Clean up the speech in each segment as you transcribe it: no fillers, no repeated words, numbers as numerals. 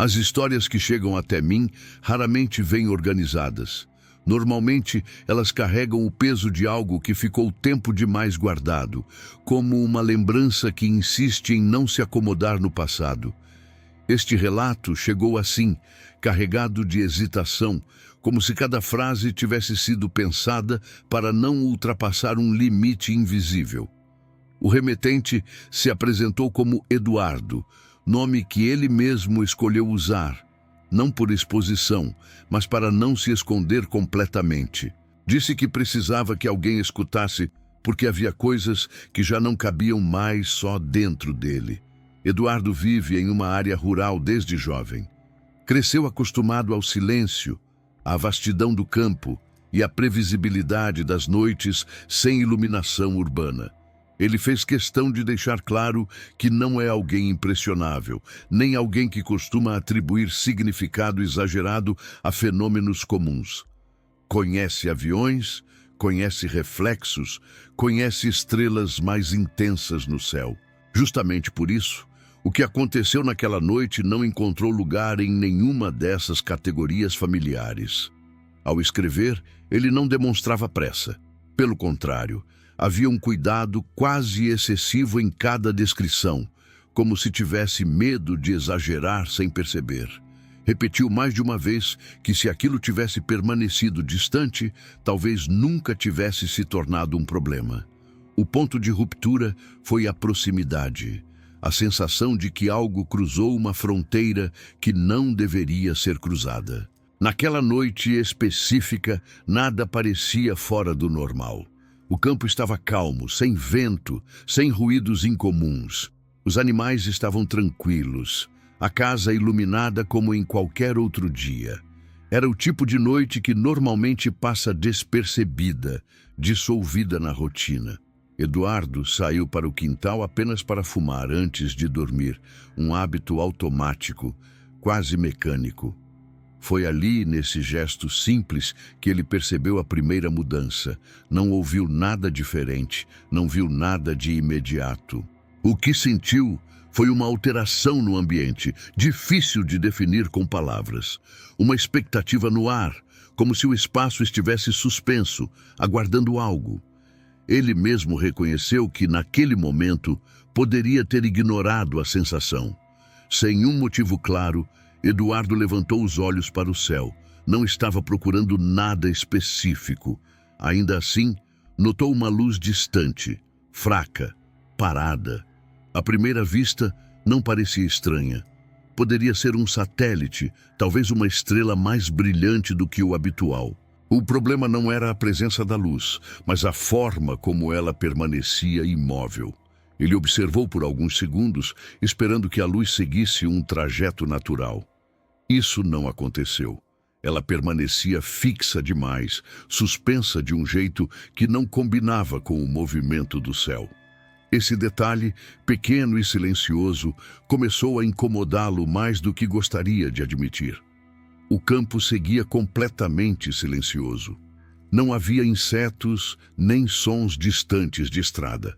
As histórias que chegam até mim raramente vêm organizadas. Normalmente, elas carregam o peso de algo que ficou tempo demais guardado, como uma lembrança que insiste em não se acomodar no passado. Este relato chegou assim, carregado de hesitação, como se cada frase tivesse sido pensada para não ultrapassar um limite invisível. O remetente se apresentou como Eduardo, nome que ele mesmo escolheu usar, não por exposição, mas para não se esconder completamente. Disse que precisava que alguém escutasse, porque havia coisas que já não cabiam mais só dentro dele. Eduardo vive em uma área rural desde jovem. Cresceu acostumado ao silêncio, à vastidão do campo e à previsibilidade das noites sem iluminação urbana. Ele fez questão de deixar claro que não é alguém impressionável, nem alguém que costuma atribuir significado exagerado a fenômenos comuns. Conhece aviões, conhece reflexos, conhece estrelas mais intensas no céu. Justamente por isso, o que aconteceu naquela noite não encontrou lugar em nenhuma dessas categorias familiares. Ao escrever, ele não demonstrava pressa. Pelo contrário, havia um cuidado quase excessivo em cada descrição, como se tivesse medo de exagerar sem perceber. Repetiu mais de uma vez que se aquilo tivesse permanecido distante, talvez nunca tivesse se tornado um problema. O ponto de ruptura foi a proximidade, a sensação de que algo cruzou uma fronteira que não deveria ser cruzada. Naquela noite específica, nada parecia fora do normal. O campo estava calmo, sem vento, sem ruídos incomuns. Os animais estavam tranquilos, a casa iluminada como em qualquer outro dia. Era o tipo de noite que normalmente passa despercebida, dissolvida na rotina. Eduardo saiu para o quintal apenas para fumar antes de dormir, um hábito automático, quase mecânico. Foi ali, nesse gesto simples, que ele percebeu a primeira mudança. Não ouviu nada diferente, não viu nada de imediato. O que sentiu foi uma alteração no ambiente, difícil de definir com palavras. Uma expectativa no ar, como se o espaço estivesse suspenso, aguardando algo. Ele mesmo reconheceu que, naquele momento, poderia ter ignorado a sensação. Sem um motivo claro, Eduardo levantou os olhos para o céu. Não estava procurando nada específico. Ainda assim, notou uma luz distante, fraca, parada. À primeira vista, não parecia estranha. Poderia ser um satélite, talvez uma estrela mais brilhante do que o habitual. O problema não era a presença da luz, mas a forma como ela permanecia imóvel. Ele observou por alguns segundos, esperando que a luz seguisse um trajeto natural. Isso não aconteceu. Ela permanecia fixa demais, suspensa de um jeito que não combinava com o movimento do céu. Esse detalhe, pequeno e silencioso, começou a incomodá-lo mais do que gostaria de admitir. O campo seguia completamente silencioso. Não havia insetos nem sons distantes de estrada.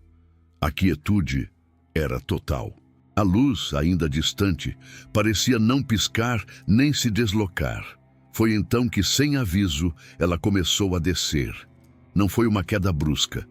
A quietude era total. A luz, ainda distante, parecia não piscar nem se deslocar. Foi então que, sem aviso, ela começou a descer. Não foi uma queda brusca.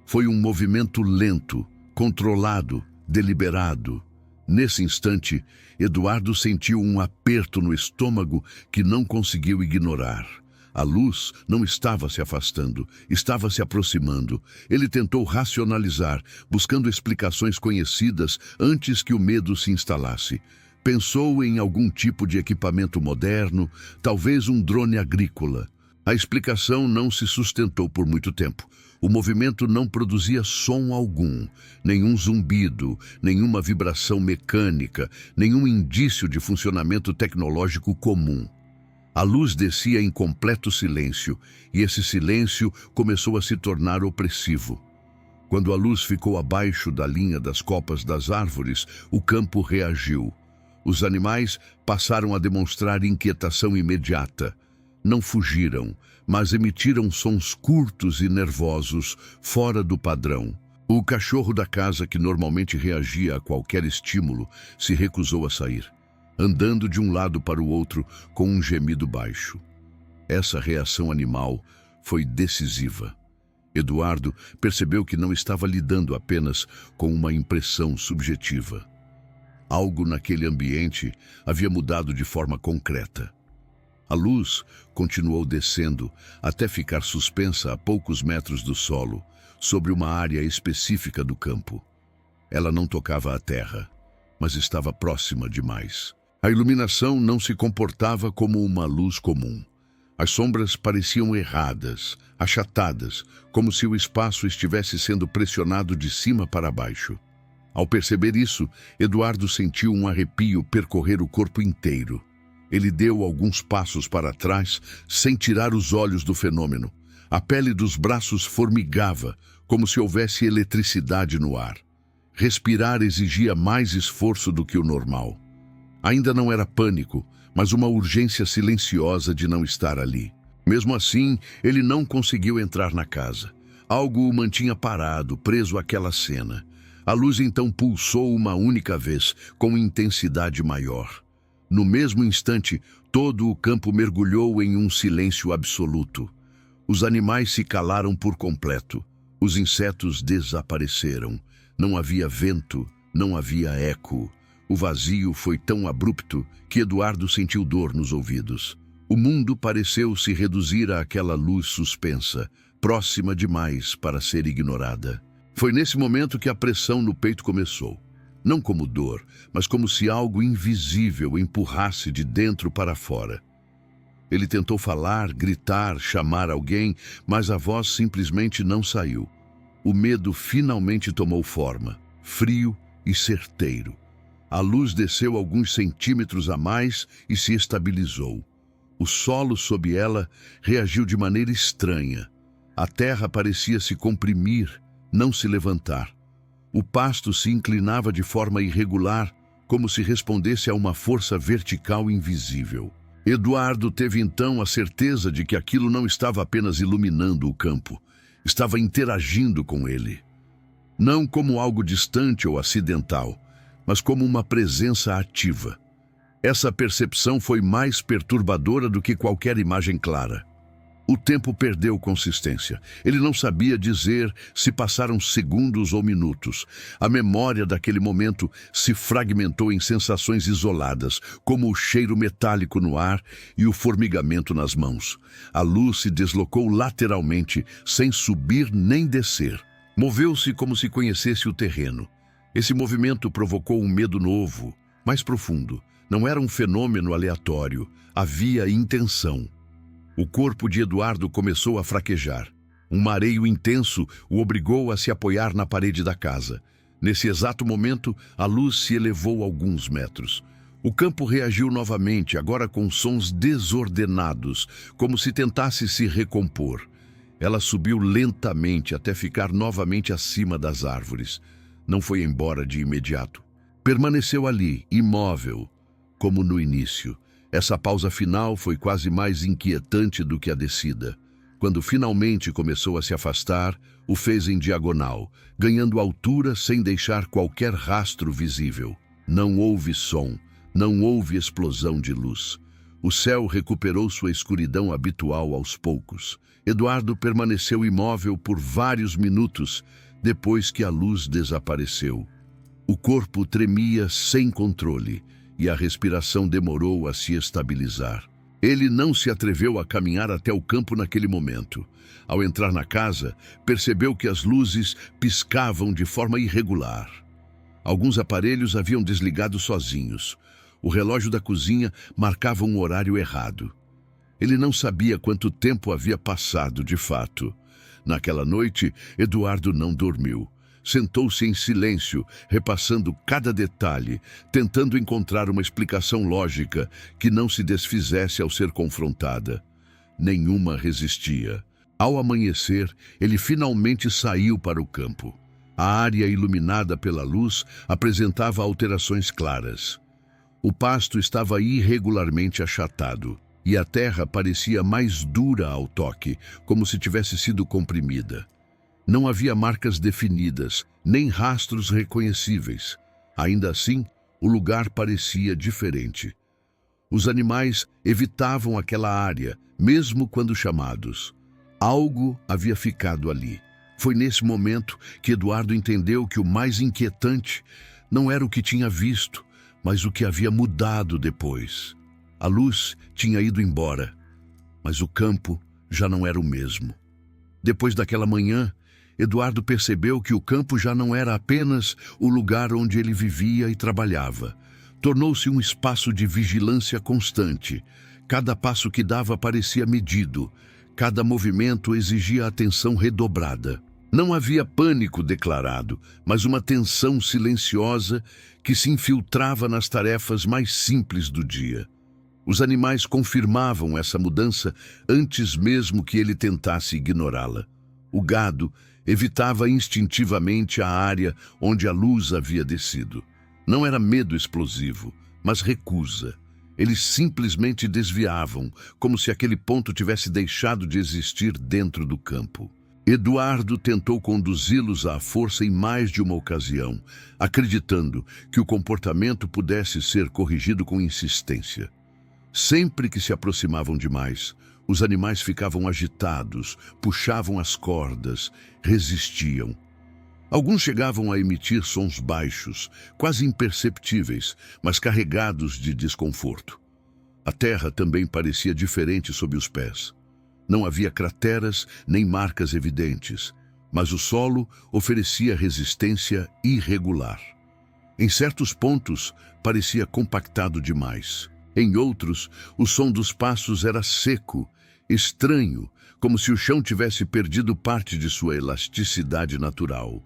Foi um movimento lento, controlado, deliberado. Nesse instante, Eduardo sentiu um aperto no estômago que não conseguiu ignorar. A luz não estava se afastando, estava se aproximando. Ele tentou racionalizar, buscando explicações conhecidas antes que o medo se instalasse. Pensou em algum tipo de equipamento moderno, talvez um drone agrícola. A explicação não se sustentou por muito tempo. O movimento não produzia som algum, nenhum zumbido, nenhuma vibração mecânica, nenhum indício de funcionamento tecnológico comum. A luz descia em completo silêncio, e esse silêncio começou a se tornar opressivo. Quando a luz ficou abaixo da linha das copas das árvores, o campo reagiu. Os animais passaram a demonstrar inquietação imediata. Não fugiram, mas emitiram sons curtos e nervosos, fora do padrão. O cachorro da casa, que normalmente reagia a qualquer estímulo, se recusou a sair. andando de um lado para o outro com um gemido baixo. Essa reação animal foi decisiva. Eduardo percebeu que não estava lidando apenas com uma impressão subjetiva. Algo naquele ambiente havia mudado de forma concreta. A luz continuou descendo até ficar suspensa a poucos metros do solo, sobre uma área específica do campo. Ela não tocava a terra, mas estava próxima demais. A iluminação não se comportava como uma luz comum. As sombras pareciam erradas, achatadas, como se o espaço estivesse sendo pressionado de cima para baixo. Ao perceber isso, Eduardo sentiu um arrepio percorrer o corpo inteiro. Ele deu alguns passos para trás, sem tirar os olhos do fenômeno. A pele dos braços formigava, como se houvesse eletricidade no ar. Respirar exigia mais esforço do que o normal. Ainda não era pânico, mas uma urgência silenciosa de não estar ali. Mesmo assim, ele não conseguiu entrar na casa. Algo o mantinha parado, preso àquela cena. A luz então pulsou uma única vez, com intensidade maior. No mesmo instante, todo o campo mergulhou em um silêncio absoluto. Os animais se calaram por completo. Os insetos desapareceram. Não havia vento, não havia eco. O vazio foi tão abrupto que Eduardo sentiu dor nos ouvidos. O mundo pareceu se reduzir àquela luz suspensa, próxima demais para ser ignorada. Foi nesse momento que a pressão no peito começou. Não como dor, mas como se algo invisível empurrasse de dentro para fora. Ele tentou falar, gritar, chamar alguém, mas a voz simplesmente não saiu. O medo finalmente tomou forma, frio e certeiro. A luz desceu alguns centímetros a mais e se estabilizou. O solo sob ela reagiu de maneira estranha. A terra parecia se comprimir, não se levantar. O pasto se inclinava de forma irregular, como se respondesse a uma força vertical invisível. Eduardo teve então a certeza de que aquilo não estava apenas iluminando o campo, estava interagindo com ele. Não como algo distante ou acidental, mas como uma presença ativa. Essa percepção foi mais perturbadora do que qualquer imagem clara. O tempo perdeu consistência. Ele não sabia dizer se passaram segundos ou minutos. A memória daquele momento se fragmentou em sensações isoladas, como o cheiro metálico no ar e o formigamento nas mãos. A luz se deslocou lateralmente, sem subir nem descer. Moveu-se como se conhecesse o terreno. Esse movimento provocou um medo novo, mais profundo. Não era um fenômeno aleatório, havia intenção. O corpo de Eduardo começou a fraquejar. Um mareio intenso o obrigou a se apoiar na parede da casa. Nesse exato momento, a luz se elevou alguns metros. O campo reagiu novamente, agora com sons desordenados, como se tentasse se recompor. Ela subiu lentamente até ficar novamente acima das árvores. Não foi embora de imediato. Permaneceu ali, imóvel, como no início. Essa pausa final foi quase mais inquietante do que a descida. Quando finalmente começou a se afastar, o fez em diagonal, ganhando altura sem deixar qualquer rastro visível. Não houve som, não houve explosão de luz. O céu recuperou sua escuridão habitual aos poucos. Eduardo permaneceu imóvel por vários minutos depois que a luz desapareceu. O corpo tremia sem controle e a respiração demorou a se estabilizar. Ele não se atreveu a caminhar até o campo naquele momento. Ao entrar na casa, percebeu que as luzes piscavam de forma irregular. Alguns aparelhos haviam desligado sozinhos. O relógio da cozinha marcava um horário errado. Ele não sabia quanto tempo havia passado de fato. Naquela noite, Eduardo não dormiu. Sentou-se em silêncio, repassando cada detalhe, tentando encontrar uma explicação lógica que não se desfizesse ao ser confrontada. Nenhuma resistia. Ao amanhecer, ele finalmente saiu para o campo. A área iluminada pela luz apresentava alterações claras. O pasto estava irregularmente achatado, e a terra parecia mais dura ao toque, como se tivesse sido comprimida. Não havia marcas definidas, nem rastros reconhecíveis. Ainda assim, O lugar parecia diferente. Os animais evitavam aquela área, mesmo quando chamados. Algo havia ficado ali. Foi nesse momento que Eduardo entendeu que o mais inquietante não era o que tinha visto, mas o que havia mudado depois. A luz tinha ido embora, mas o campo já não era o mesmo. Depois daquela manhã, Eduardo percebeu que o campo já não era apenas o lugar onde ele vivia e trabalhava. Tornou-se um espaço de vigilância constante. Cada passo que dava parecia medido. Cada movimento exigia atenção redobrada. Não havia pânico declarado, mas uma tensão silenciosa que se infiltrava nas tarefas mais simples do dia. Os animais confirmavam essa mudança antes mesmo que ele tentasse ignorá-la. O gado evitava instintivamente a área onde a luz havia descido. Não era medo explosivo, mas recusa. Eles simplesmente desviavam, como se aquele ponto tivesse deixado de existir dentro do campo. Eduardo tentou conduzi-los à força em mais de uma ocasião, acreditando que o comportamento pudesse ser corrigido com insistência. Sempre que se aproximavam demais, os animais ficavam agitados, puxavam as cordas, resistiam. Alguns chegavam a emitir sons baixos, quase imperceptíveis, mas carregados de desconforto. A terra também parecia diferente sob os pés. Não havia crateras nem marcas evidentes, mas o solo oferecia resistência irregular. Em certos pontos, parecia compactado demais. Em outros, o som dos passos era seco, estranho, como se o chão tivesse perdido parte de sua elasticidade natural.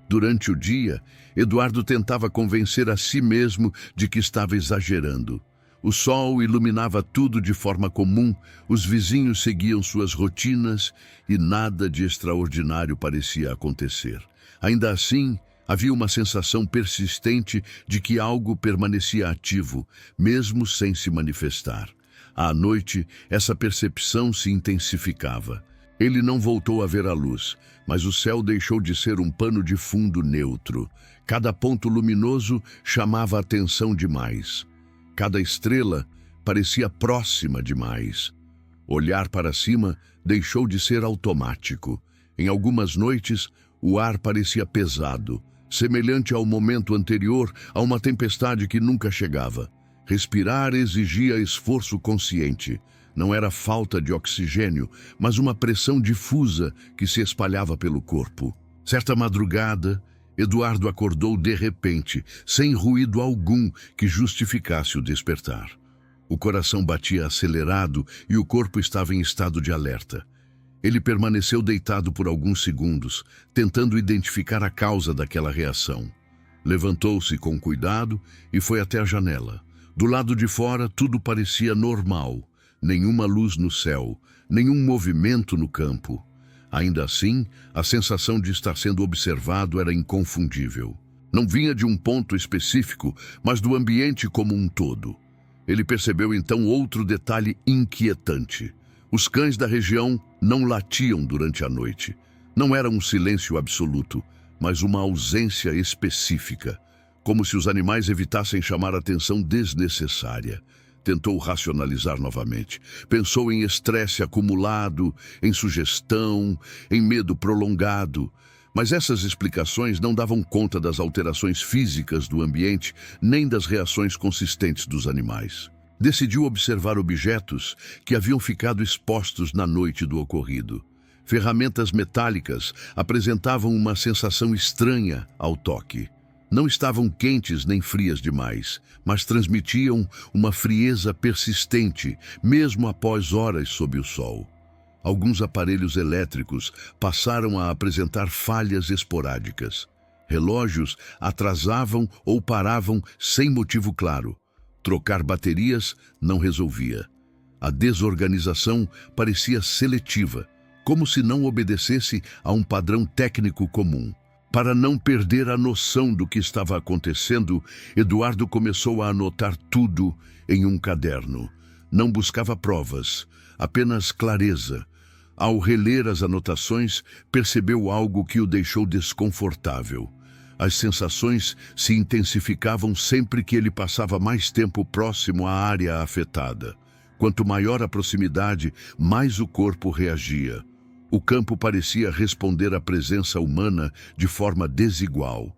Durante o dia, Eduardo tentava convencer a si mesmo de que estava exagerando. O sol iluminava tudo de forma comum, os vizinhos seguiam suas rotinas e nada de extraordinário parecia acontecer. Ainda assim, havia uma sensação persistente de que algo permanecia ativo, mesmo sem se manifestar. À noite, essa percepção se intensificava. Ele não voltou a ver a luz, mas o céu deixou de ser um pano de fundo neutro. Cada ponto luminoso chamava a atenção demais. Cada estrela parecia próxima demais. Olhar para cima deixou de ser automático. Em algumas noites, o ar parecia pesado, semelhante ao momento anterior a uma tempestade que nunca chegava. Respirar exigia esforço consciente. Não era falta de oxigênio, mas uma pressão difusa que se espalhava pelo corpo. Certa madrugada, Eduardo acordou de repente, sem ruído algum que justificasse o despertar. O coração batia acelerado e o corpo estava em estado de alerta. Ele permaneceu deitado por alguns segundos, tentando identificar a causa daquela reação. Levantou-se com cuidado e foi até a janela. Do lado de fora, tudo parecia normal. Nenhuma luz no céu, nenhum movimento no campo. Ainda assim, a sensação de estar sendo observado era inconfundível. Não vinha de um ponto específico, mas do ambiente como um todo. Ele percebeu então outro detalhe inquietante. Os cães da região não latiam durante a noite. Não era um silêncio absoluto, mas uma ausência específica, como se os animais evitassem chamar atenção desnecessária. Tentou racionalizar novamente. Pensou em estresse acumulado, em sugestão, em medo prolongado. Mas essas explicações não davam conta das alterações físicas do ambiente, nem das reações consistentes dos animais. Decidiu observar objetos que haviam ficado expostos na noite do ocorrido. Ferramentas metálicas apresentavam uma sensação estranha ao toque. Não estavam quentes nem frias demais, mas transmitiam uma frieza persistente, mesmo após horas sob o sol. Alguns aparelhos elétricos passaram a apresentar falhas esporádicas. Relógios atrasavam ou paravam sem motivo claro. Trocar baterias não resolvia. A desorganização parecia seletiva, como se não obedecesse a um padrão técnico comum. Para não perder a noção do que estava acontecendo, Eduardo começou a anotar tudo em um caderno. Não buscava provas, apenas clareza. Ao reler as anotações, percebeu algo que o deixou desconfortável. As sensações se intensificavam sempre que ele passava mais tempo próximo à área afetada. Quanto maior a proximidade, mais o corpo reagia. O campo parecia responder à presença humana de forma desigual.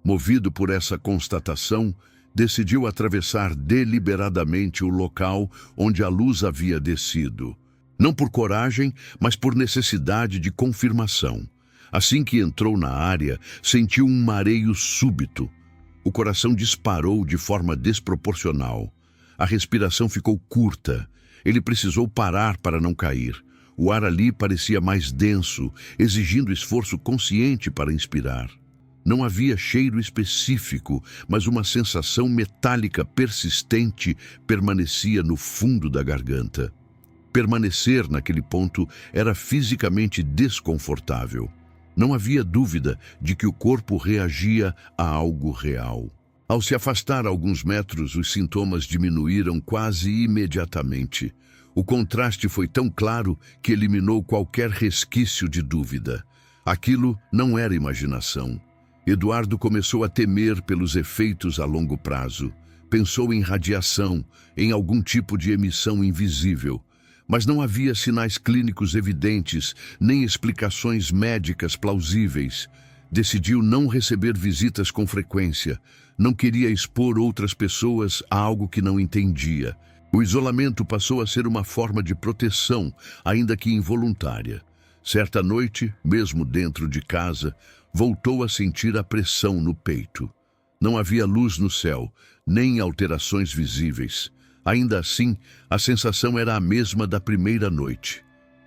Movido por essa constatação, decidiu atravessar deliberadamente o local onde a luz havia descido. Não por coragem, mas por necessidade de confirmação. Assim que entrou na área, sentiu um mareio súbito. O coração disparou de forma desproporcional. A respiração ficou curta. Ele precisou parar para não cair. O ar ali parecia mais denso, exigindo esforço consciente para inspirar. Não havia cheiro específico, mas uma sensação metálica persistente permanecia no fundo da garganta. Permanecer naquele ponto era fisicamente desconfortável. Não havia dúvida de que o corpo reagia a algo real. Ao se afastar alguns metros, os sintomas diminuíram quase imediatamente. O contraste foi tão claro que eliminou qualquer resquício de dúvida. Aquilo não era imaginação. Eduardo começou a temer pelos efeitos a longo prazo. Pensou em radiação, em algum tipo de emissão invisível. Mas não havia sinais clínicos evidentes, nem explicações médicas plausíveis. Decidiu não receber visitas com frequência. Não queria expor outras pessoas a algo que não entendia. O isolamento passou a ser uma forma de proteção, ainda que involuntária. Certa noite, mesmo dentro de casa, voltou a sentir a pressão no peito. Não havia luz no céu, nem alterações visíveis. Ainda assim, a sensação era a mesma da primeira noite.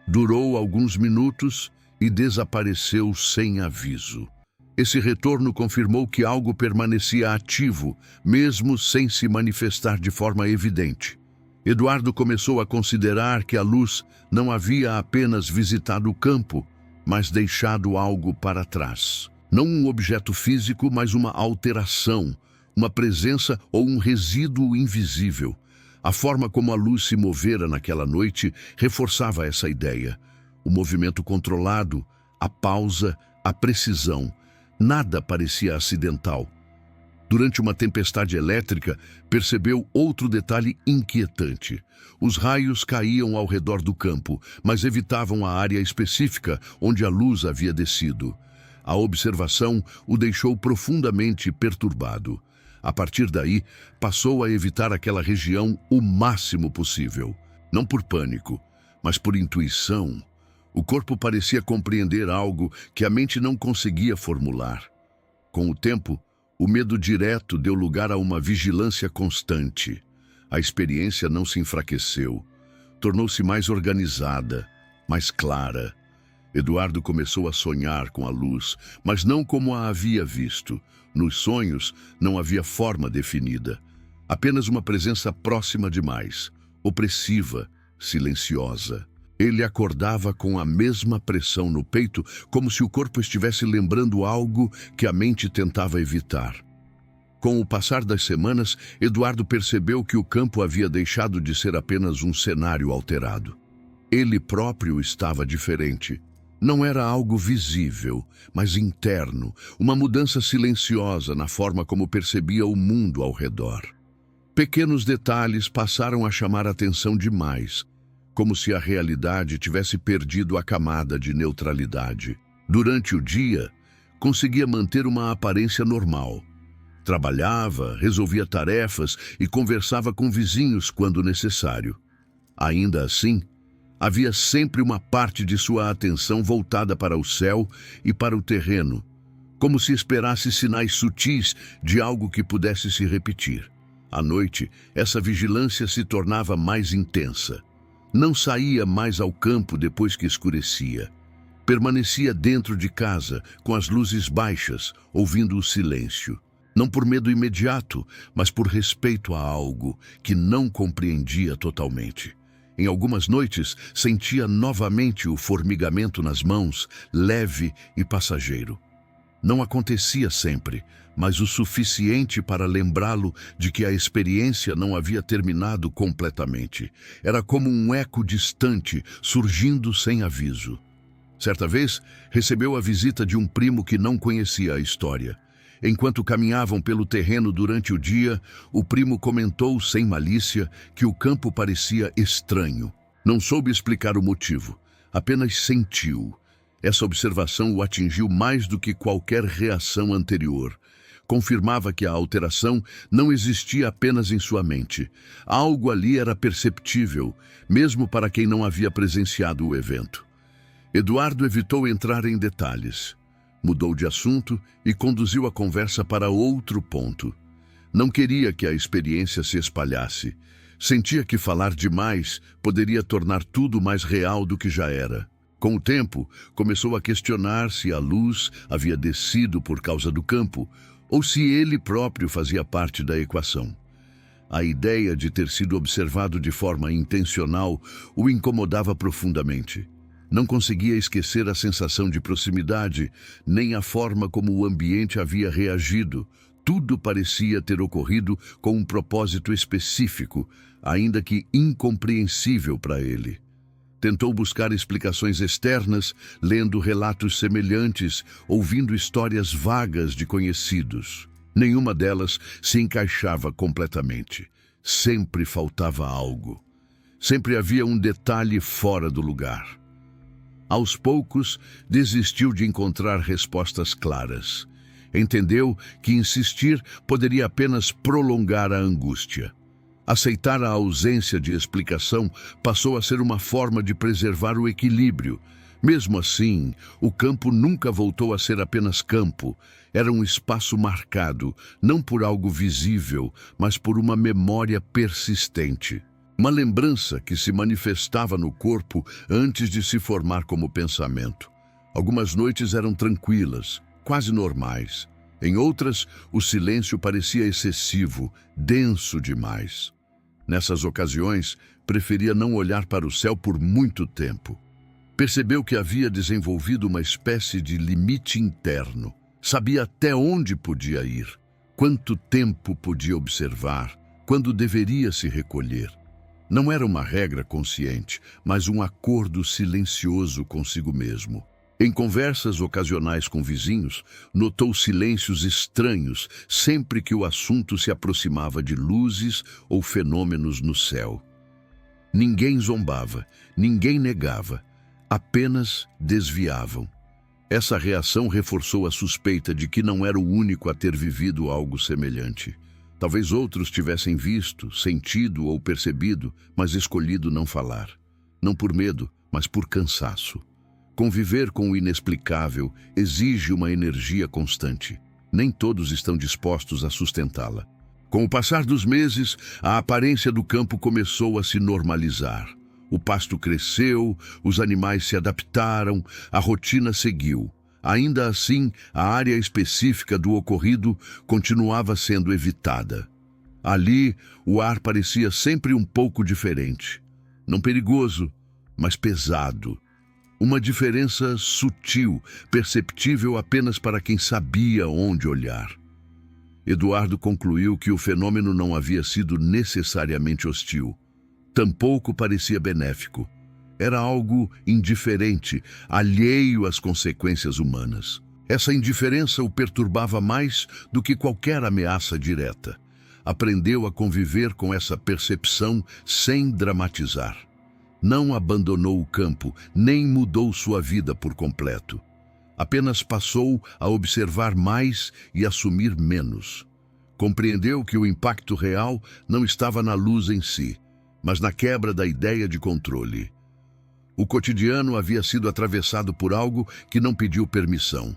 Durou alguns minutos e desapareceu sem aviso. Esse retorno confirmou que algo permanecia ativo, mesmo sem se manifestar de forma evidente. Eduardo começou a considerar que a luz não havia apenas visitado o campo, mas deixado algo para trás. Não um objeto físico, mas uma alteração, uma presença ou um resíduo invisível. A forma como a luz se movera naquela noite reforçava essa ideia. O movimento controlado, a pausa, a precisão. Nada parecia acidental. Durante uma tempestade elétrica, percebeu outro detalhe inquietante. Os raios caíam ao redor do campo, mas evitavam a área específica onde a luz havia descido. A observação o deixou profundamente perturbado. A partir daí, passou a evitar aquela região o máximo possível. Não por pânico, mas por intuição. O corpo parecia compreender algo que a mente não conseguia formular. Com o tempo, o medo direto deu lugar a uma vigilância constante. A experiência não se enfraqueceu. Tornou-se mais organizada, mais clara. Eduardo começou a sonhar com a luz, mas não como a havia visto. Nos sonhos, não havia forma definida. Apenas uma presença próxima demais, opressiva, silenciosa. Ele acordava com a mesma pressão no peito, como se o corpo estivesse lembrando algo que a mente tentava evitar. Com o passar das semanas, Eduardo percebeu que o campo havia deixado de ser apenas um cenário alterado. Ele próprio estava diferente. Não era algo visível, mas interno, uma mudança silenciosa na forma como percebia o mundo ao redor. Pequenos detalhes passaram a chamar a atenção demais, como se a realidade tivesse perdido a camada de neutralidade. Durante o dia, conseguia manter uma aparência normal. Trabalhava, resolvia tarefas e conversava com vizinhos quando necessário. Ainda assim, havia sempre uma parte de sua atenção voltada para o céu e para o terreno, como se esperasse sinais sutis de algo que pudesse se repetir. À noite, essa vigilância se tornava mais intensa. Não saía mais ao campo depois que escurecia. Permanecia dentro de casa, com as luzes baixas, ouvindo o silêncio. Não por medo imediato, mas por respeito a algo que não compreendia totalmente. Em algumas noites, sentia novamente o formigamento nas mãos, leve e passageiro. Não acontecia sempre, mas o suficiente para lembrá-lo de que a experiência não havia terminado completamente. Era como um eco distante, surgindo sem aviso. Certa vez, recebeu a visita de um primo que não conhecia a história. Enquanto caminhavam pelo terreno durante o dia, o primo comentou sem malícia que o campo parecia estranho. Não soube explicar o motivo, apenas sentiu. Essa observação o atingiu mais do que qualquer reação anterior. Confirmava que a alteração não existia apenas em sua mente. Algo ali era perceptível, mesmo para quem não havia presenciado o evento. Eduardo evitou entrar em detalhes. Mudou de assunto e conduziu a conversa para outro ponto. Não queria que a experiência se espalhasse. Sentia que falar demais poderia tornar tudo mais real do que já era. Com o tempo, começou a questionar se a luz havia descido por causa do campo ou se ele próprio fazia parte da equação. A ideia de ter sido observado de forma intencional o incomodava profundamente. Não conseguia esquecer a sensação de proximidade, nem a forma como o ambiente havia reagido. Tudo parecia ter ocorrido com um propósito específico, ainda que incompreensível para ele. Tentou buscar explicações externas, lendo relatos semelhantes, ouvindo histórias vagas de conhecidos. Nenhuma delas se encaixava completamente. Sempre faltava algo. Sempre havia um detalhe fora do lugar. Aos poucos, desistiu de encontrar respostas claras. Entendeu que insistir poderia apenas prolongar a angústia. Aceitar a ausência de explicação passou a ser uma forma de preservar o equilíbrio. Mesmo assim, o campo nunca voltou a ser apenas campo. Era um espaço marcado, não por algo visível, mas por uma memória persistente. Uma lembrança que se manifestava no corpo antes de se formar como pensamento. Algumas noites eram tranquilas, quase normais. Em outras, o silêncio parecia excessivo, denso demais. Nessas ocasiões, preferia não olhar para o céu por muito tempo. Percebeu que havia desenvolvido uma espécie de limite interno. Sabia até onde podia ir, quanto tempo podia observar, quando deveria se recolher. Não era uma regra consciente, mas um acordo silencioso consigo mesmo. Em conversas ocasionais com vizinhos, notou silêncios estranhos sempre que o assunto se aproximava de luzes ou fenômenos no céu. Ninguém zombava, ninguém negava, apenas desviavam. Essa reação reforçou a suspeita de que não era o único a ter vivido algo semelhante. Talvez outros tivessem visto, sentido ou percebido, mas escolhido não falar. Não por medo, mas por cansaço. Conviver com o inexplicável exige uma energia constante. Nem todos estão dispostos a sustentá-la. Com o passar dos meses, a aparência do campo começou a se normalizar. O pasto cresceu, os animais se adaptaram, a rotina seguiu. Ainda assim, a área específica do ocorrido continuava sendo evitada. Ali, o ar parecia sempre um pouco diferente. Não perigoso, mas pesado. Uma diferença sutil, perceptível apenas para quem sabia onde olhar. Eduardo concluiu que o fenômeno não havia sido necessariamente hostil. Tampouco parecia benéfico. Era algo indiferente, alheio às consequências humanas. Essa indiferença o perturbava mais do que qualquer ameaça direta. Aprendeu a conviver com essa percepção sem dramatizar. Não abandonou o campo, nem mudou sua vida por completo. Apenas passou a observar mais e assumir menos. Compreendeu que o impacto real não estava na luz em si, mas na quebra da ideia de controle. O cotidiano havia sido atravessado por algo que não pediu permissão.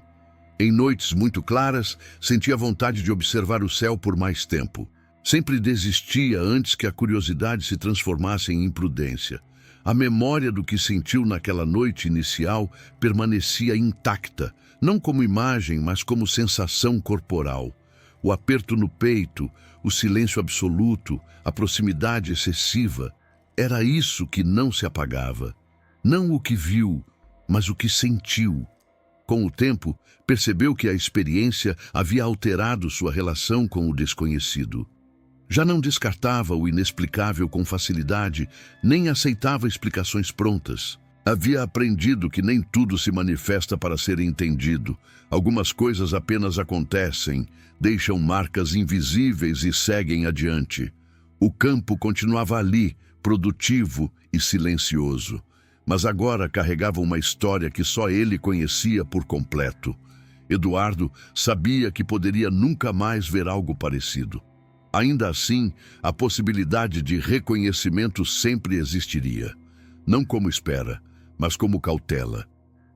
Em noites muito claras, sentia vontade de observar o céu por mais tempo. Sempre desistia antes que a curiosidade se transformasse em imprudência. A memória do que sentiu naquela noite inicial permanecia intacta, não como imagem, mas como sensação corporal. O aperto no peito, o silêncio absoluto, a proximidade excessiva. Era isso que não se apagava. Não o que viu, mas o que sentiu. Com o tempo, percebeu que a experiência havia alterado sua relação com o desconhecido. Já não descartava o inexplicável com facilidade, nem aceitava explicações prontas. Havia aprendido que nem tudo se manifesta para ser entendido. Algumas coisas apenas acontecem, deixam marcas invisíveis e seguem adiante. O campo continuava ali, produtivo e silencioso, mas agora carregava uma história que só ele conhecia por completo. Eduardo sabia que poderia nunca mais ver algo parecido. Ainda assim, a possibilidade de reconhecimento sempre existiria. Não como espera, mas como cautela.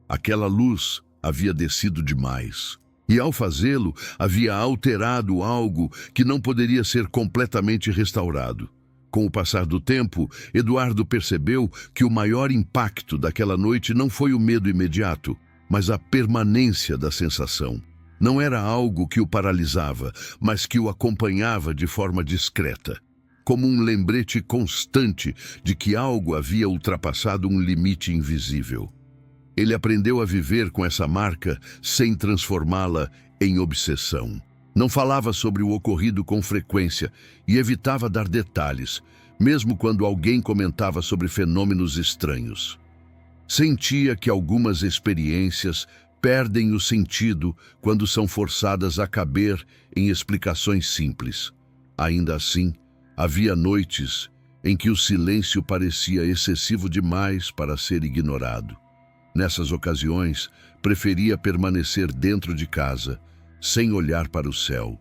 Aquela luz havia descido demais. E ao fazê-lo, havia alterado algo que não poderia ser completamente restaurado. Com o passar do tempo, Eduardo percebeu que o maior impacto daquela noite não foi o medo imediato, mas a permanência da sensação. Não era algo que o paralisava, mas que o acompanhava de forma discreta, como um lembrete constante de que algo havia ultrapassado um limite invisível. Ele aprendeu a viver com essa marca sem transformá-la em obsessão. Não falava sobre o ocorrido com frequência e evitava dar detalhes, mesmo quando alguém comentava sobre fenômenos estranhos. Sentia que algumas experiências perdem o sentido quando são forçadas a caber em explicações simples. Ainda assim, havia noites em que o silêncio parecia excessivo demais para ser ignorado. Nessas ocasiões, preferia permanecer dentro de casa, sem olhar para o céu.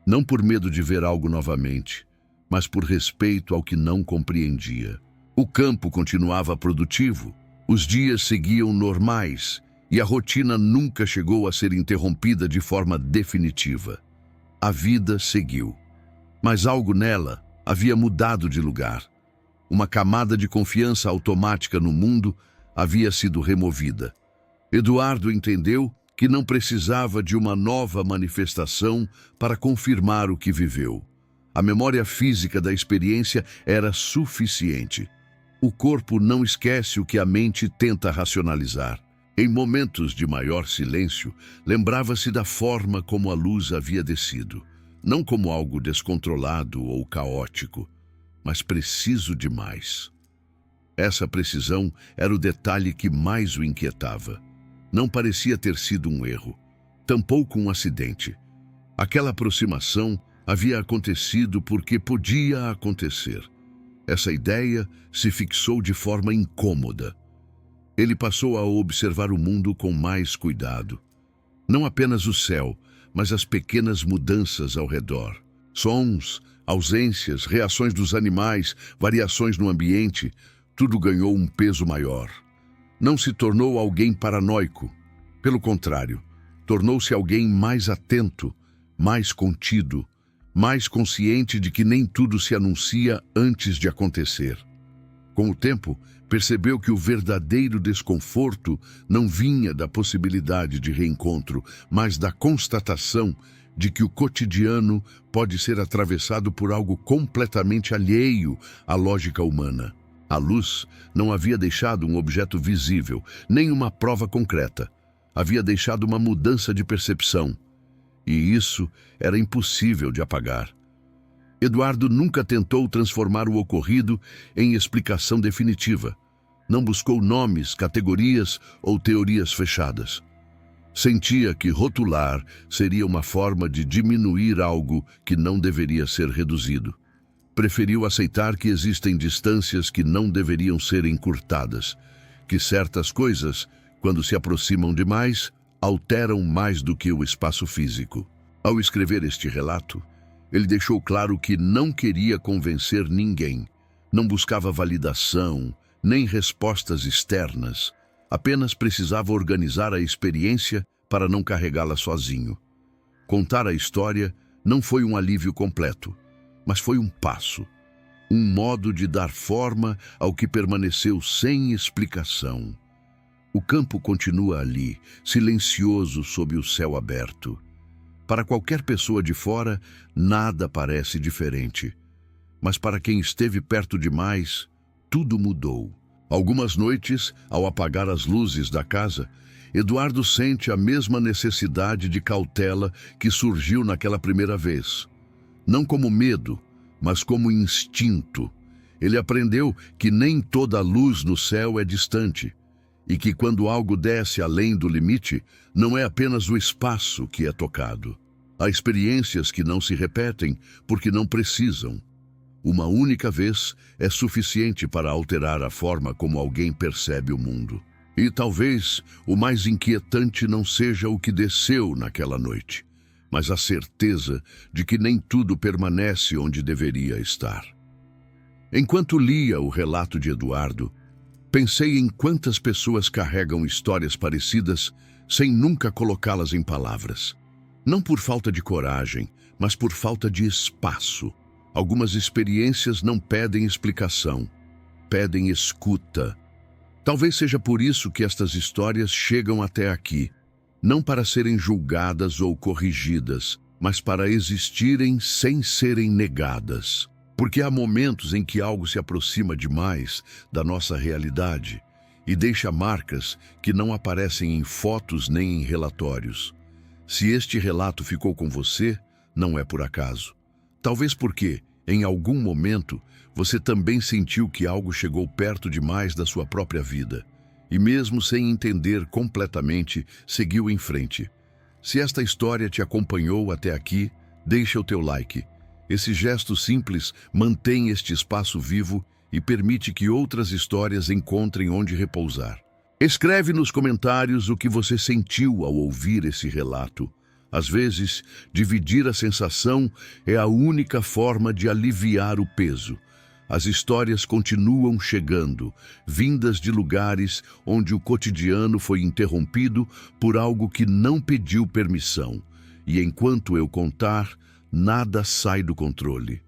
Não por medo de ver algo novamente, mas por respeito ao que não compreendia. O campo continuava produtivo, os dias seguiam normais e a rotina nunca chegou a ser interrompida de forma definitiva. A vida seguiu, mas algo nela havia mudado de lugar. Uma camada de confiança automática no mundo havia sido removida. Eduardo entendeu que não precisava de uma nova manifestação para confirmar o que viveu. A memória física da experiência era suficiente. O corpo não esquece o que a mente tenta racionalizar. Em momentos de maior silêncio, lembrava-se da forma como a luz havia descido, não como algo descontrolado ou caótico, mas preciso demais. Essa precisão era o detalhe que mais o inquietava. Não parecia ter sido um erro, tampouco um acidente. Aquela aproximação havia acontecido porque podia acontecer. Essa ideia se fixou de forma incômoda. Ele passou a observar o mundo com mais cuidado. Não apenas o céu, mas as pequenas mudanças ao redor. Sons, ausências, reações dos animais, variações no ambiente, tudo ganhou um peso maior. Não se tornou alguém paranoico. Pelo contrário, tornou-se alguém mais atento, mais contido, mais consciente de que nem tudo se anuncia antes de acontecer. Com o tempo, percebeu que o verdadeiro desconforto não vinha da possibilidade de reencontro, mas da constatação de que o cotidiano pode ser atravessado por algo completamente alheio à lógica humana. A luz não havia deixado um objeto visível, nem uma prova concreta. Havia deixado uma mudança de percepção. E isso era impossível de apagar. Eduardo nunca tentou transformar o ocorrido em explicação definitiva. Não buscou nomes, categorias ou teorias fechadas. Sentia que rotular seria uma forma de diminuir algo que não deveria ser reduzido. Preferiu aceitar que existem distâncias que não deveriam ser encurtadas, que certas coisas, quando se aproximam demais, alteram mais do que o espaço físico. Ao escrever este relato, ele deixou claro que não queria convencer ninguém, não buscava validação, nem respostas externas, apenas precisava organizar a experiência para não carregá-la sozinho. Contar a história não foi um alívio completo, mas foi um passo, um modo de dar forma ao que permaneceu sem explicação. O campo continua ali, silencioso sob o céu aberto. Para qualquer pessoa de fora, nada parece diferente. Mas para quem esteve perto demais, tudo mudou. Algumas noites, ao apagar as luzes da casa, Eduardo sente a mesma necessidade de cautela que surgiu naquela primeira vez. Não como medo, mas como instinto. Ele aprendeu que nem toda luz no céu é distante, e que quando algo desce além do limite, não é apenas o espaço que é tocado. Há experiências que não se repetem porque não precisam. Uma única vez é suficiente para alterar a forma como alguém percebe o mundo. E talvez o mais inquietante não seja o que desceu naquela noite, mas a certeza de que nem tudo permanece onde deveria estar. Enquanto lia o relato de Eduardo, pensei em quantas pessoas carregam histórias parecidas sem nunca colocá-las em palavras. Não por falta de coragem, mas por falta de espaço. Algumas experiências não pedem explicação, pedem escuta. Talvez seja por isso que estas histórias chegam até aqui, não para serem julgadas ou corrigidas, mas para existirem sem serem negadas. Porque há momentos em que algo se aproxima demais da nossa realidade e deixa marcas que não aparecem em fotos nem em relatórios. Se este relato ficou com você, não é por acaso. Talvez porque, em algum momento, você também sentiu que algo chegou perto demais da sua própria vida e, mesmo sem entender completamente, seguiu em frente. Se esta história te acompanhou até aqui, deixa o teu like. Esse gesto simples mantém este espaço vivo e permite que outras histórias encontrem onde repousar. Escreve nos comentários o que você sentiu ao ouvir esse relato. Às vezes, dividir a sensação é a única forma de aliviar o peso. As histórias continuam chegando, vindas de lugares onde o cotidiano foi interrompido por algo que não pediu permissão. E enquanto eu contar, nada sai do controle.